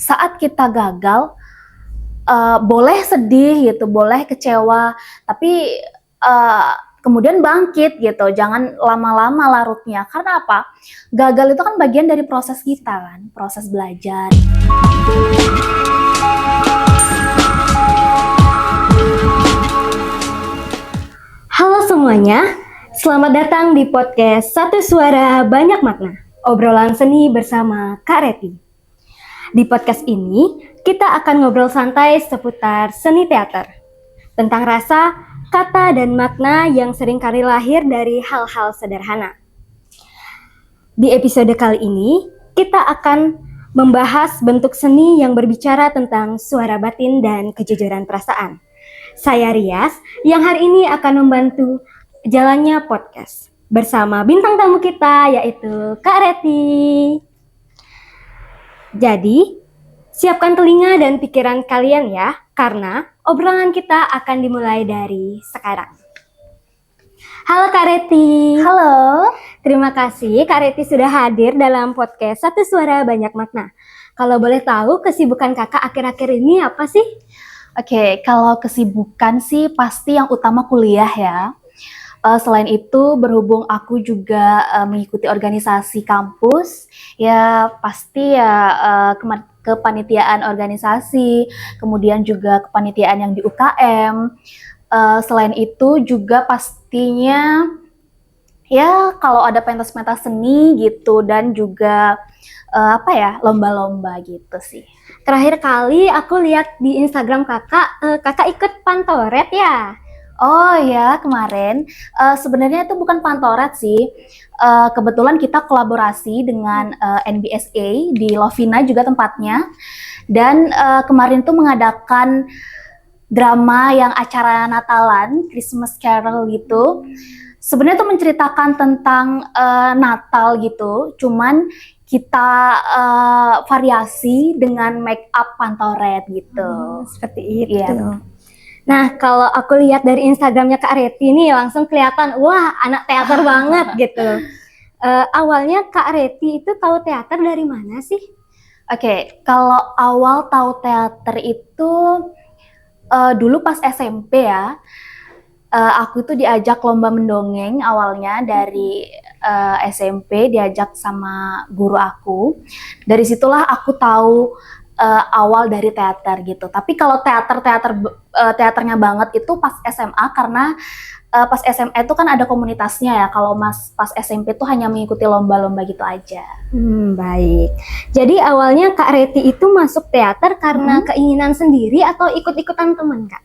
saat kita gagal, boleh sedih gitu, boleh kecewa, tapi kemudian bangkit gitu, jangan lama-lama larutnya. Karena apa? Gagal itu kan bagian dari proses kita kan, proses belajar. Halo semuanya, selamat datang di podcast Satu Suara Banyak Makna, obrolan seni bersama Kak Reti. Di podcast ini, kita akan ngobrol santai seputar seni teater, tentang rasa, kata, dan makna yang seringkali lahir dari hal-hal sederhana. Di episode kali ini, kita akan membahas bentuk seni yang berbicara tentang suara batin dan kejujuran perasaan. Saya Rias, yang hari ini akan membantu jalannya podcast bersama bintang tamu kita, yaitu Kak Reti. Jadi, siapkan telinga dan pikiran kalian ya, karena obrolan kita akan dimulai dari sekarang. Halo Kak Reti. Halo. Terima kasih Kak Reti sudah hadir dalam podcast Satu Suara Banyak Makna. Kalau boleh tahu, kesibukan kakak akhir-akhir ini apa sih? Oke, kalau kesibukan sih pasti yang utama kuliah ya. Selain itu, berhubung aku juga mengikuti organisasi kampus, ya pasti ya kepanitiaan organisasi, kemudian juga kepanitiaan yang di UKM. Selain itu juga pastinya ya kalau ada pentas-pentas seni gitu, dan juga lomba-lomba gitu sih. Terakhir kali aku lihat di Instagram kakak ikut pantoret ya? Oh ya, kemarin sebenarnya itu bukan pantoret sih. Kebetulan kita kolaborasi dengan NBSA di Lovina juga tempatnya. Dan kemarin tuh mengadakan drama yang acara Natalan, Christmas Carol gitu. Sebenarnya tuh menceritakan tentang Natal gitu, cuman kita variasi dengan make up pantoret gitu. Seperti itu. Iya. Nah, kalau aku lihat dari Instagramnya Kak Reti ini langsung kelihatan, wah anak teater banget gitu. Awalnya Kak Reti itu tahu teater dari mana sih? Oke, kalau awal tahu teater itu dulu pas SMP ya. Aku itu diajak lomba mendongeng awalnya dari SMP, diajak sama guru aku. Dari situlah aku tahu awal dari teater gitu. Tapi kalau teaternya banget itu pas SMA, karena pas SMA itu kan ada komunitasnya ya. Kalau pas SMP tuh hanya mengikuti lomba-lomba gitu aja. Baik. Jadi awalnya Kak Reti itu masuk teater karena keinginan sendiri atau ikut-ikutan teman, Kak?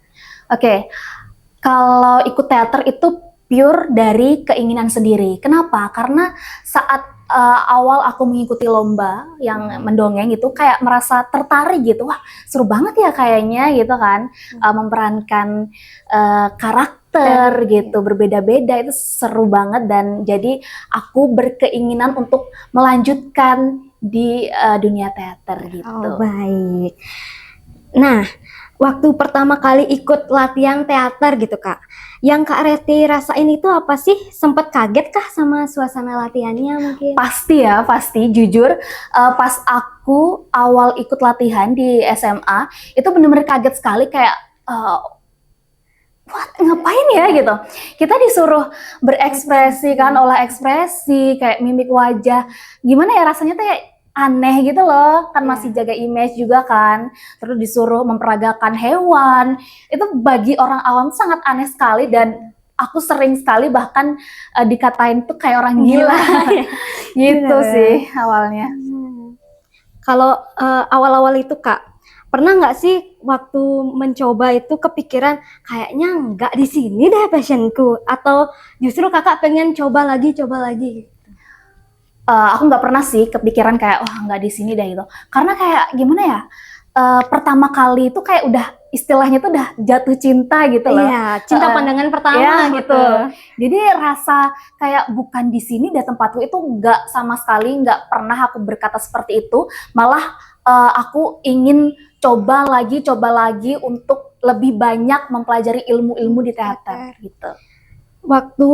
Oke. Kalau ikut teater itu pure dari keinginan sendiri. Kenapa? Karena saat awal aku mengikuti lomba yang mendongeng itu kayak merasa tertarik gitu. Wah, seru banget ya kayaknya gitu kan. Memerankan karakter gitu, berbeda-beda, itu seru banget. Dan jadi aku berkeinginan untuk melanjutkan di dunia teater gitu. Oh, baik. Nah, waktu pertama kali ikut latihan teater gitu Kak, yang Kak Reti rasain itu apa sih? Sempet kaget kah sama suasana latihannya mungkin? Pasti ya, pasti. Jujur, pas aku awal ikut latihan di SMA, itu bener-bener kaget sekali kayak, what? Ngapain ya gitu? Kita disuruh berekspresi kan, olah ekspresi, kayak mimik wajah. Gimana ya rasanya tuh kayak aneh gitu loh, kan masih jaga image juga kan, terus disuruh memperagakan hewan, itu bagi orang awam sangat aneh sekali, dan aku sering sekali bahkan dikatain tuh kayak orang gila, gitu sih awalnya. Kalau awal-awal itu Kak, pernah nggak sih waktu mencoba itu kepikiran kayaknya nggak di sini deh passionku, atau justru kakak pengen coba lagi? Aku nggak pernah sih kepikiran kayak nggak di sini deh gitu, karena kayak gimana ya, pertama kali itu kayak udah istilahnya tuh udah jatuh cinta gitu loh. Iya, cinta pandangan pertama ya, gitu. Jadi rasa kayak bukan di sini deh tempatku, itu nggak sama sekali, nggak pernah aku berkata seperti itu. Malah aku ingin coba lagi untuk lebih banyak mempelajari ilmu-ilmu di teater gitu. Waktu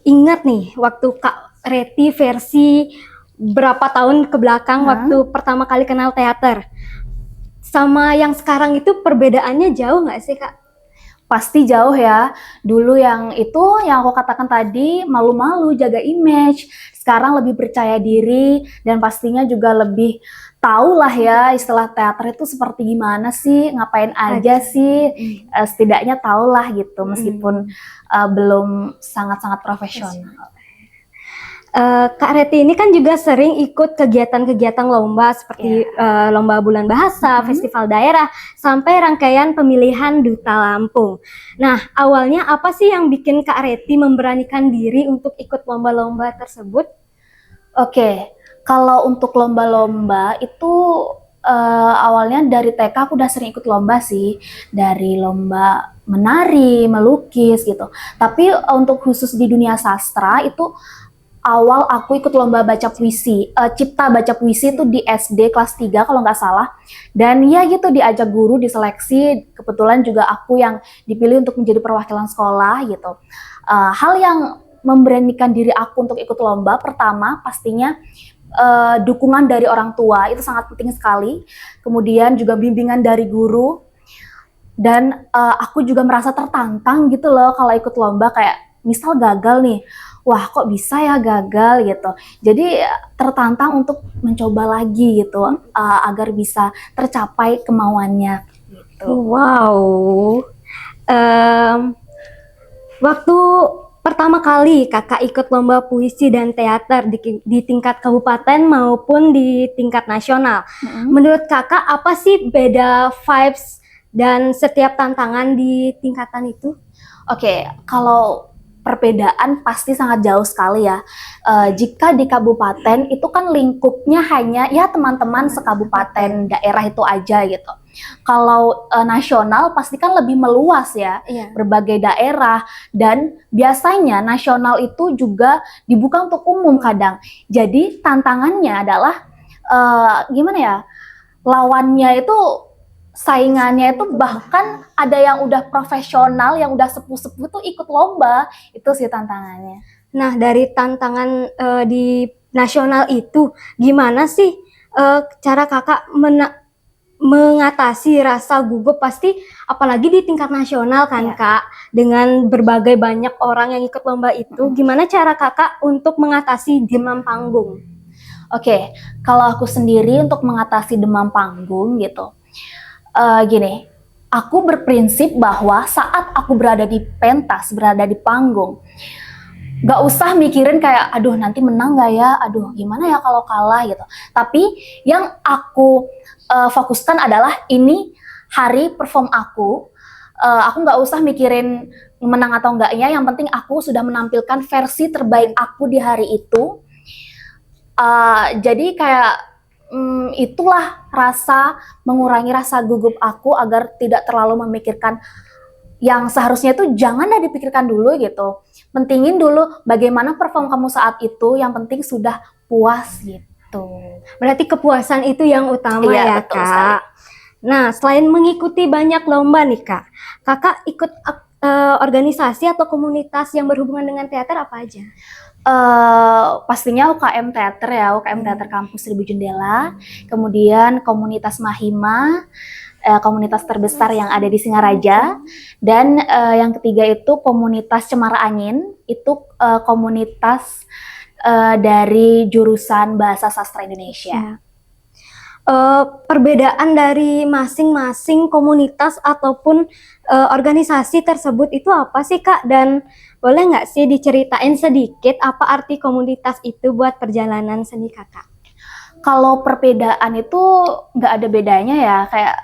ingat nih, waktu Kak Reti versi berapa tahun ke belakang waktu pertama kali kenal teater, sama yang sekarang itu perbedaannya jauh nggak sih, Kak? Pasti jauh ya. Dulu yang itu yang aku katakan tadi, malu-malu, jaga image. Sekarang lebih percaya diri dan pastinya juga lebih tahu lah ya istilah teater itu seperti gimana sih, ngapain aja sih. Setidaknya tahu lah gitu meskipun belum sangat-sangat profesional. Kak Reti ini kan juga sering ikut kegiatan-kegiatan lomba seperti lomba bulan bahasa, festival daerah, sampai rangkaian pemilihan Duta Lampung. Nah, awalnya apa sih yang bikin Kak Reti memberanikan diri untuk ikut lomba-lomba tersebut? Oke, kalau untuk lomba-lomba itu awalnya dari TK aku udah sering ikut lomba sih, dari lomba menari, melukis gitu. Tapi untuk khusus di dunia sastra itu awal aku ikut lomba baca puisi, cipta baca puisi itu di SD kelas 3 kalau nggak salah. Dan ya gitu diajak guru diseleksi, kebetulan juga aku yang dipilih untuk menjadi perwakilan sekolah gitu. Hal yang memberanikan diri aku untuk ikut lomba, pertama pastinya dukungan dari orang tua itu sangat penting sekali. Kemudian juga bimbingan dari guru. Dan aku juga merasa tertantang gitu loh kalau ikut lomba, kayak misal gagal nih, wah kok bisa ya gagal gitu. Jadi tertantang untuk mencoba lagi gitu agar bisa tercapai kemauannya gitu. Wow. Waktu pertama kali kakak ikut lomba puisi dan teater di tingkat kabupaten maupun di tingkat nasional, menurut kakak apa sih beda vibes dan setiap tantangan di tingkatan itu? Oke, kalau perbedaan pasti sangat jauh sekali ya. Jika di kabupaten itu kan lingkupnya hanya ya teman-teman sekabupaten daerah itu aja gitu. Kalau nasional pasti kan lebih meluas ya, berbagai daerah, dan biasanya nasional itu juga dibuka untuk umum kadang. Jadi tantangannya adalah gimana ya, lawannya itu, saingannya itu bahkan ada yang udah profesional, yang udah sepuh-sepuh tuh ikut lomba. Itu sih tantangannya. Nah, dari tantangan di nasional itu, gimana sih cara kakak mengatasi rasa gugup, pasti apalagi di tingkat nasional kan Kak, dengan berbagai banyak orang yang ikut lomba itu, gimana cara kakak untuk mengatasi demam panggung? Oke, kalau aku sendiri untuk mengatasi demam panggung gitu, gini, aku berprinsip bahwa saat aku berada di pentas, berada di panggung, gak usah mikirin kayak, aduh nanti menang gak ya, aduh gimana ya kalau kalah gitu. Tapi yang aku fokuskan adalah ini hari perform aku gak usah mikirin menang atau enggaknya, yang penting aku sudah menampilkan versi terbaik aku di hari itu. Jadi kayak itulah mengurangi rasa gugup aku agar tidak terlalu memikirkan yang seharusnya itu jangan dipikirkan dulu gitu. Pentingin dulu bagaimana perform kamu saat itu, yang penting sudah puas gitu. Berarti kepuasan itu yang utama ya betul Kak. sekali. Nah, selain mengikuti banyak lomba nih Kak, kakak ikut organisasi atau komunitas yang berhubungan dengan teater apa aja? Pastinya UKM Teater ya, UKM Teater Kampus Seribu Jendela, kemudian komunitas Mahima, komunitas terbesar yang ada di Singaraja, dan yang ketiga itu komunitas Cemara Angin, itu komunitas dari jurusan Bahasa Sastra Indonesia. Perbedaan dari masing-masing komunitas ataupun organisasi tersebut itu apa sih Kak? Dan boleh nggak sih diceritain sedikit apa arti komunitas itu buat perjalanan seni kakak? Kalau perbedaan itu nggak ada bedanya ya, kayak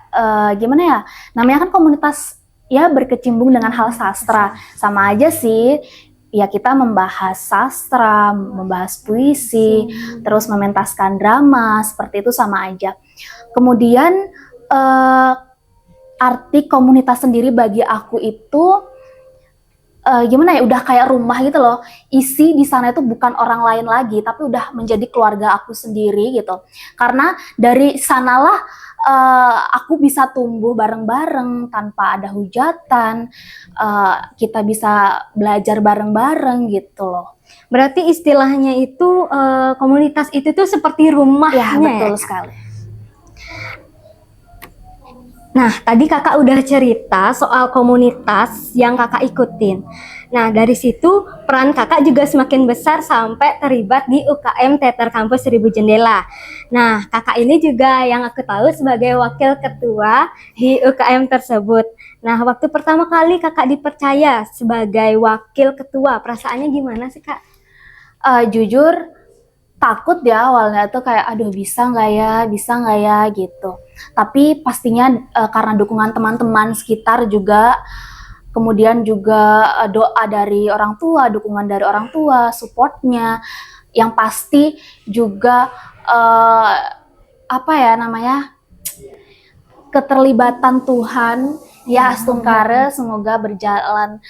gimana ya, namanya kan komunitas ya berkecimpung dengan hal sastra, sama aja sih. Ya kita membahas sastra, membahas puisi, terus mementaskan drama, seperti itu sama aja. Kemudian arti komunitas sendiri bagi aku itu gimana ya, udah kayak rumah gitu loh. Isi di sana itu bukan orang lain lagi, tapi udah menjadi keluarga aku sendiri gitu. Karena dari sanalah aku bisa tumbuh bareng-bareng tanpa ada hujatan. Kita bisa belajar bareng-bareng gitu loh. Berarti istilahnya itu komunitas itu tuh seperti rumahnya ya? Betul sekali. Nah, tadi kakak udah cerita soal komunitas yang kakak ikutin. Nah, dari situ peran kakak juga semakin besar sampai terlibat di UKM Teater Kampus Seribu Jendela. Nah, kakak ini juga yang aku tahu sebagai wakil ketua di UKM tersebut. Nah, waktu pertama kali kakak dipercaya sebagai wakil ketua, perasaannya gimana sih, Kak? Jujur takut ya awalnya tuh kayak aduh bisa nggak ya gitu. Tapi pastinya karena dukungan teman-teman sekitar juga, kemudian juga doa dari orang tua, dukungan dari orang tua, supportnya, yang pasti juga uh, apa ya namanya, keterlibatan Tuhan ya Astungkare, semoga berjalan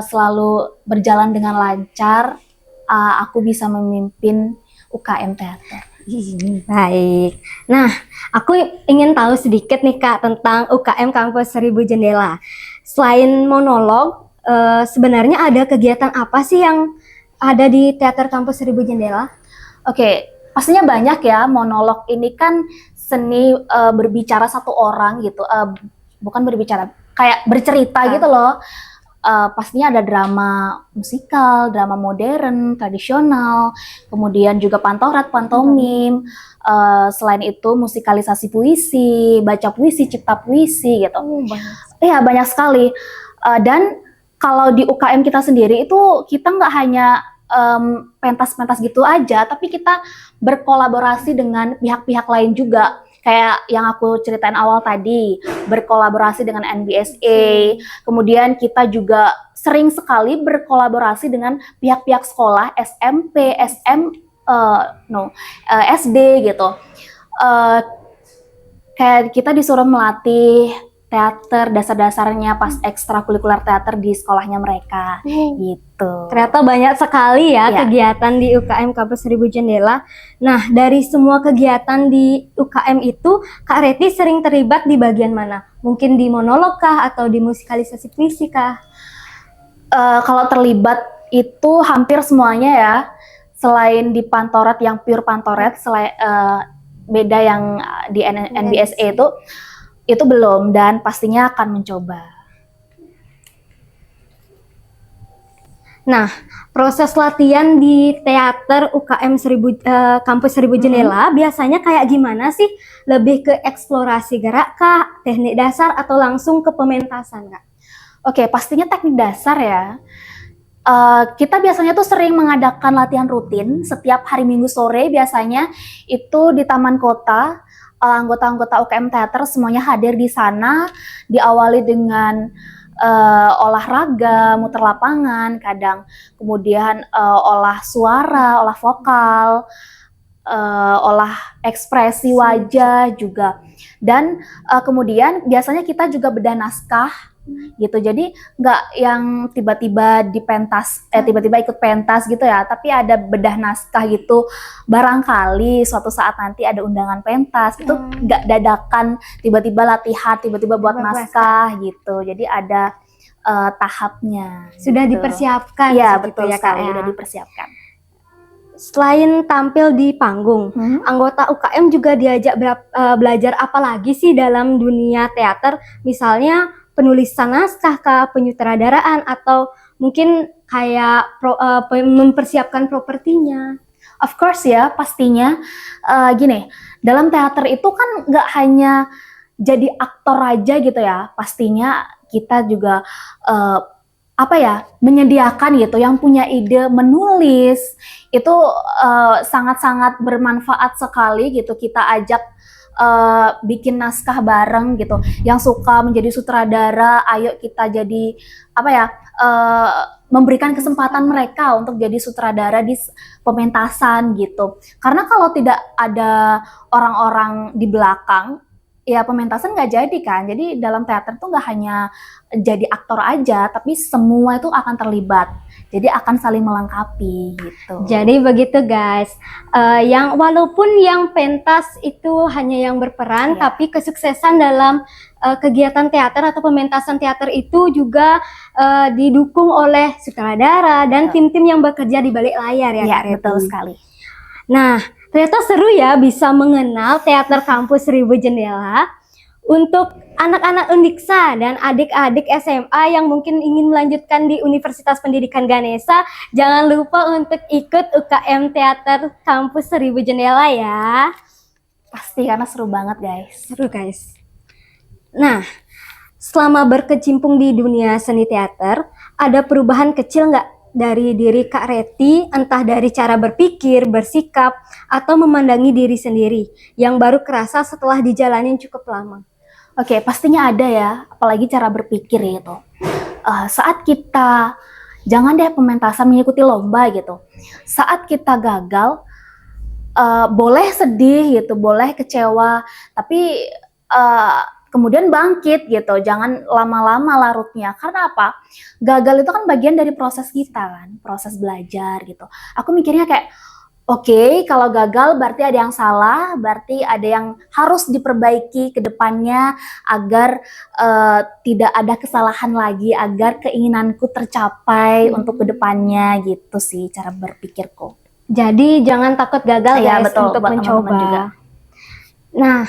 selalu berjalan dengan lancar. Aku bisa memimpin UKM teater. Baik. Nah, aku ingin tahu sedikit nih Kak tentang UKM Kampus Seribu Jendela. Selain monolog, sebenarnya ada kegiatan apa sih yang ada di Teater Kampus Seribu Jendela? Oke, pastinya banyak ya. Monolog ini kan seni berbicara satu orang gitu, bukan berbicara, kayak bercerita gitu loh. Pastinya ada drama musikal, drama modern, tradisional, kemudian juga pantorat, pantomim. Selain itu musikalisasi puisi, baca puisi, cipta puisi gitu. Iya, banyak sekali. Dan kalau di UKM kita sendiri itu kita nggak hanya pentas-pentas gitu aja, tapi kita berkolaborasi dengan pihak-pihak lain juga. Kayak yang aku ceritain awal tadi, berkolaborasi dengan NBSA, kemudian kita juga sering sekali berkolaborasi dengan pihak-pihak sekolah, SMP, SD gitu. Kayak kita disuruh melatih teater dasar-dasarnya pas ekstrakurikuler teater di sekolahnya mereka gitu. Ternyata banyak sekali ya kegiatan di UKM Kampus Seribu Jendela. Nah, dari semua kegiatan di UKM itu, Kak Reti sering terlibat di bagian mana? Mungkin di monolog kah atau di musikalisasi puisi kah? Kalau terlibat itu hampir semuanya ya. Selain di pantorat yang pure pantorat, beda yang di NBSA itu belum, dan pastinya akan mencoba. Nah, proses latihan di teater UKM Kampus Seribu Jendela biasanya kayak gimana sih? Lebih ke eksplorasi gerak kah, teknik dasar, atau langsung ke pementasan Kak? Oke, pastinya teknik dasar ya. Kita biasanya tuh sering mengadakan latihan rutin setiap hari Minggu sore, biasanya itu di Taman Kota. Anggota-anggota UKM Teater semuanya hadir di sana, diawali dengan olahraga, muter lapangan, kadang kemudian olah suara, olah vokal, olah ekspresi wajah juga, dan kemudian biasanya kita juga bedah naskah gitu. Jadi nggak yang tiba-tiba tiba-tiba ikut pentas gitu ya, tapi ada bedah naskah gitu. Barangkali suatu saat nanti ada undangan pentas, itu nggak dadakan tiba-tiba latihan, tiba-tiba buat naskah gitu. Jadi ada tahapnya. Sudah gitu. Dipersiapkan. Ya, betul ya, sekali, sudah dipersiapkan. Selain tampil di panggung, anggota UKM juga diajak belajar apa lagi sih dalam dunia teater? Misalnya penulisan naskah kah, penyutradaraan, atau mungkin kayak mempersiapkan propertinya. Of course ya, pastinya gini, dalam teater itu kan nggak hanya jadi aktor aja gitu ya, pastinya kita juga menyediakan gitu, yang punya ide menulis itu sangat-sangat bermanfaat sekali gitu. Kita ajak bikin naskah bareng gitu. Yang suka menjadi sutradara, ayo kita jadi memberikan kesempatan mereka untuk jadi sutradara di pementasan gitu. Karena kalau tidak ada orang-orang di belakang, ya pementasan nggak jadi kan. Jadi dalam teater tuh nggak hanya jadi aktor aja, tapi semua itu akan terlibat. Jadi akan saling melengkapi gitu. Jadi begitu guys, walaupun yang pentas itu hanya yang berperan, tapi kesuksesan dalam kegiatan teater atau pementasan teater itu juga didukung oleh sutradara dan tim-tim yang bekerja di balik layar ya Kak Reti. Betul sekali. Nah, ternyata seru ya bisa mengenal Teater Kampus Seribu Jendela. Untuk anak-anak Undiksa dan adik-adik SMA yang mungkin ingin melanjutkan di Universitas Pendidikan Ganesha, jangan lupa untuk ikut UKM Teater Kampus 1000 Jendela ya. Pasti karena seru banget guys. Seru guys. Nah, selama berkecimpung di dunia seni teater, ada perubahan kecil nggak dari diri Kak Reti, entah dari cara berpikir, bersikap, atau memandangi diri sendiri yang baru kerasa setelah dijalanin cukup lama? Oke, pastinya ada ya, apalagi cara berpikir gitu. Saat kita, jangan deh pementasan mengikuti lomba gitu. Saat kita gagal, boleh sedih gitu, boleh kecewa, tapi kemudian bangkit gitu, jangan lama-lama larutnya. Karena apa? Gagal itu kan bagian dari proses kita kan, proses belajar gitu. Aku mikirnya kayak, oke, kalau gagal berarti ada yang salah, berarti ada yang harus diperbaiki ke depannya agar tidak ada kesalahan lagi, agar keinginanku tercapai untuk ke depannya gitu sih cara berpikirku. Jadi jangan takut gagal Ya, guys betul, untuk buat teman-teman mencoba. juga. Nah,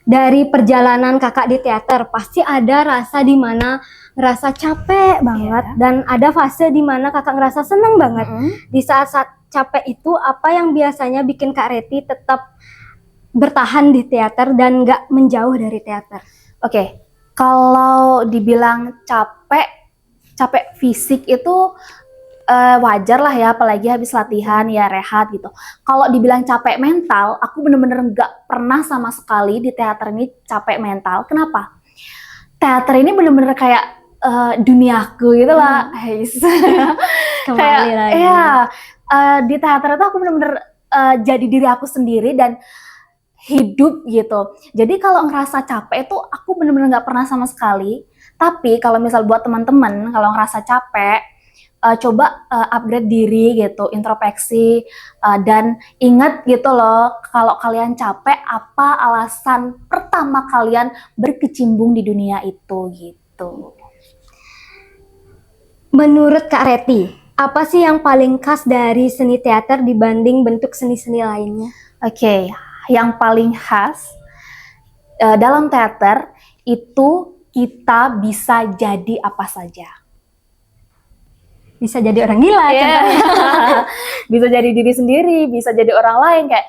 dari perjalanan kakak di teater pasti ada rasa di mana ngerasa capek banget dan ada fase di mana kakak ngerasa seneng banget. Di saat-saat capek itu apa yang biasanya bikin Kak Reti tetap bertahan di teater dan nggak menjauh dari teater? Oke, kalau dibilang capek fisik itu wajar lah ya, apalagi habis latihan ya rehat gitu. Kalau dibilang capek mental, aku bener-bener nggak pernah sama sekali di teater ini capek mental. Kenapa? Teater ini bener-bener kayak duniaku gitu lah. Kembali Kayak lagi. ya, di teater itu aku bener-bener jadi diri aku sendiri dan hidup gitu. Jadi kalau ngerasa capek itu aku bener-bener nggak pernah sama sekali. Tapi kalau misal buat teman-teman kalau ngerasa capek, coba upgrade diri gitu, introspeksi, dan ingat gitu loh, kalau kalian capek apa alasan pertama kalian berkecimpung di dunia itu gitu. Menurut Kak Reti, apa sih yang paling khas dari seni teater dibanding bentuk seni-seni lainnya? Oke, yang paling khas dalam teater itu kita bisa jadi apa saja. Bisa jadi orang gila, contohnya. Bisa jadi diri sendiri, bisa jadi orang lain kayak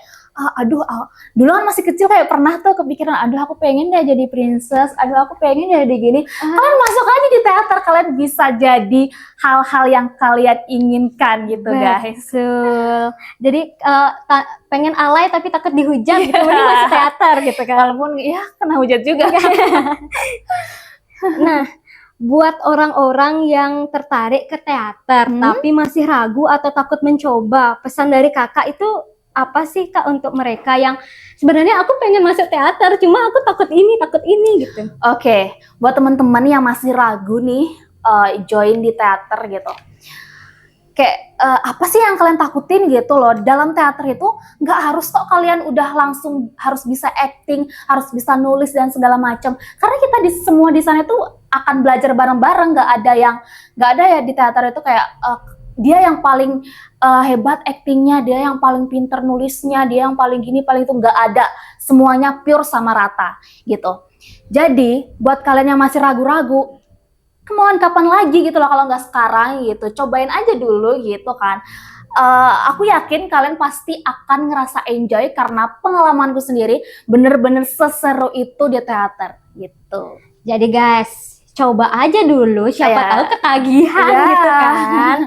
dulu kan masih kecil kayak pernah tuh kepikiran, aduh aku pengen deh jadi princess, aduh aku pengen jadi gini. Kalian masuk aja di teater, kalian bisa jadi hal-hal yang kalian inginkan gitu guys. Betul. Jadi pengen alay tapi takut dihujat gitu, mending masuk teater gitu kan. Walaupun ya kena hujat juga. Nah, buat orang-orang yang tertarik ke teater tapi masih ragu atau takut mencoba, pesan dari kakak itu apa sih Kak untuk mereka yang sebenarnya aku pengen masuk teater cuma aku takut ini gitu? Oke, buat teman-teman yang masih ragu nih join di teater gitu, kayak apa sih yang kalian takutin gitu loh. Dalam teater itu nggak harus kok kalian udah langsung harus bisa acting, harus bisa nulis dan segala macam. Karena kita semua di sana itu akan belajar bareng-bareng. Nggak ada ya di teater itu kayak dia yang paling hebat actingnya, dia yang paling pinter nulisnya, dia yang paling gini paling itu. Nggak ada, semuanya pure sama rata gitu. Jadi buat kalian yang masih ragu-ragu, kemauan kapan lagi gitu loh kalau nggak sekarang gitu, cobain aja dulu gitu kan. Aku yakin kalian pasti akan ngerasa enjoy karena pengalamanku sendiri bener-bener seseru itu di teater gitu. Jadi guys, coba aja dulu, siapa tahu ketagihan gitu kan.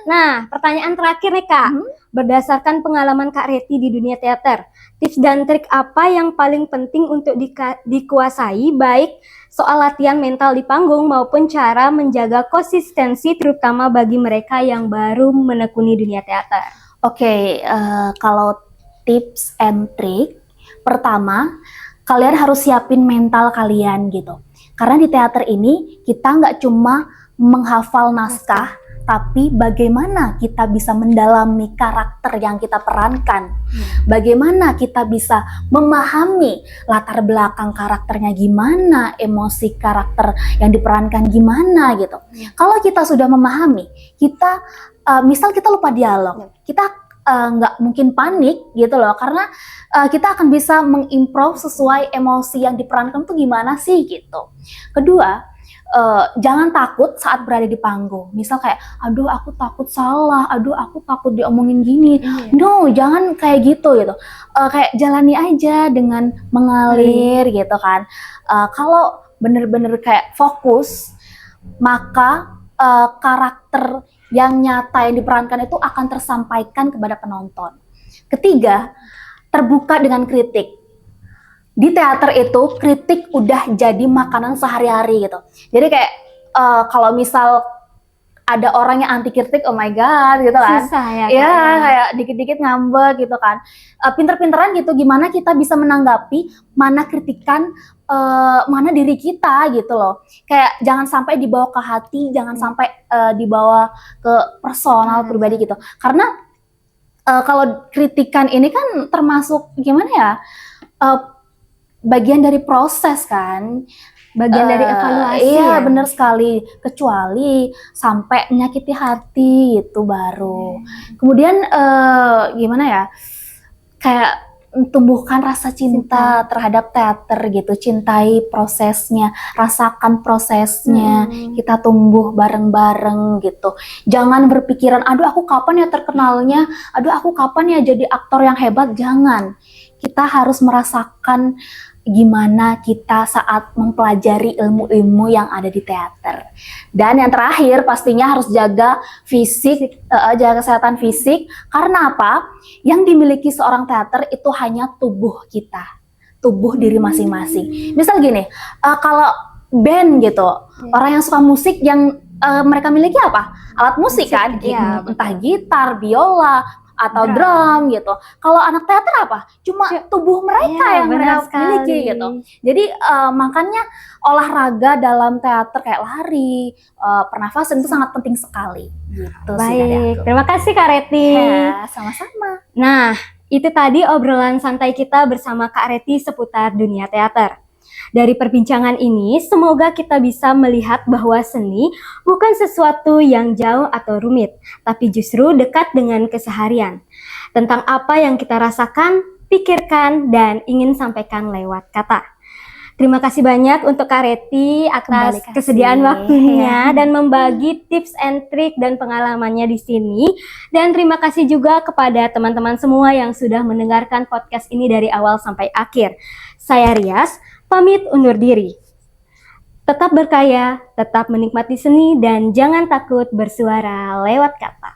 Nah, pertanyaan terakhir nih Kak, berdasarkan pengalaman Kak Reti di dunia teater, tips dan trik apa yang paling penting untuk dikuasai baik soal latihan mental di panggung maupun cara menjaga konsistensi terutama bagi mereka yang baru menekuni dunia teater? Oke, kalau tips and trik, pertama kalian harus siapin mental kalian gitu. Karena di teater ini kita nggak cuma menghafal naskah, tapi bagaimana kita bisa mendalami karakter yang kita perankan. Bagaimana kita bisa memahami latar belakang karakternya gimana, emosi karakter yang diperankan gimana gitu. Kalau kita sudah memahami, kita misal kita lupa dialog, kita nggak mungkin panik gitu loh, karena kita akan bisa mengimprove sesuai emosi yang diperankan tuh gimana sih gitu. Kedua, jangan takut saat berada di panggung. Misal kayak, aduh aku takut salah, aduh aku takut diomongin gini. No, jangan kayak gitu gitu. Kayak jalani aja dengan mengalir gitu kan. Kalau bener-bener kayak fokus, maka karakter yang nyata yang diperankan itu akan tersampaikan kepada penonton. Ketiga, terbuka dengan kritik. Di teater itu kritik udah jadi makanan sehari-hari gitu. Jadi kayak kalau misal ada orang yang anti kritik, oh my god gitu kan. Susah ya, Iya, kayak dikit-dikit ngambek gitu kan. Pinter-pinteran gitu gimana kita bisa menanggapi mana kritikan mana diri kita gitu loh. Kayak jangan sampai dibawa ke hati, jangan sampai dibawa ke personal pribadi gitu. Karena kalau kritikan ini kan termasuk gimana ya? Bagian dari proses kan, bagian dari evaluasi. Iya, ya? bener sekali. Kecuali sampai menyakiti hati itu baru. Kemudian gimana ya? Kayak tumbuhkan rasa cinta terhadap teater gitu, cintai prosesnya, rasakan prosesnya, kita tumbuh bareng-bareng gitu. Jangan berpikiran, aduh aku kapan ya terkenalnya, aduh aku kapan ya jadi aktor yang hebat, jangan. Kita harus merasakan gimana kita saat mempelajari ilmu-ilmu yang ada di teater. Dan yang terakhir pastinya harus jaga fisik, jaga kesehatan fisik. Karena apa? Yang dimiliki seorang teater itu hanya tubuh kita, tubuh diri masing-masing. Misal gini, kalau band gitu, orang yang suka musik yang mereka miliki apa? Alat musik kan, entah gitar, biola, atau drum gitu. Kalau anak teater apa? Cuma tubuh mereka yang mereka miliki gitu. Jadi makanya olahraga dalam teater kayak lari, pernafasan itu sangat penting sekali. Gitu. Baik, terima kasih Kak Reti. Ya, sama-sama. Nah, itu tadi obrolan santai kita bersama Kak Reti seputar dunia teater. Dari perbincangan ini, semoga kita bisa melihat bahwa seni bukan sesuatu yang jauh atau rumit, tapi justru dekat dengan keseharian. Tentang apa yang kita rasakan, pikirkan, dan ingin sampaikan lewat kata. Terima kasih banyak untuk Kak Reti atas kesediaan waktunya dan membagi tips and trik dan pengalamannya di sini. Dan terima kasih juga kepada teman-teman semua yang sudah mendengarkan podcast ini dari awal sampai akhir. Saya Rias, pamit undur diri. Tetap berkarya, tetap menikmati seni, dan jangan takut bersuara lewat kata.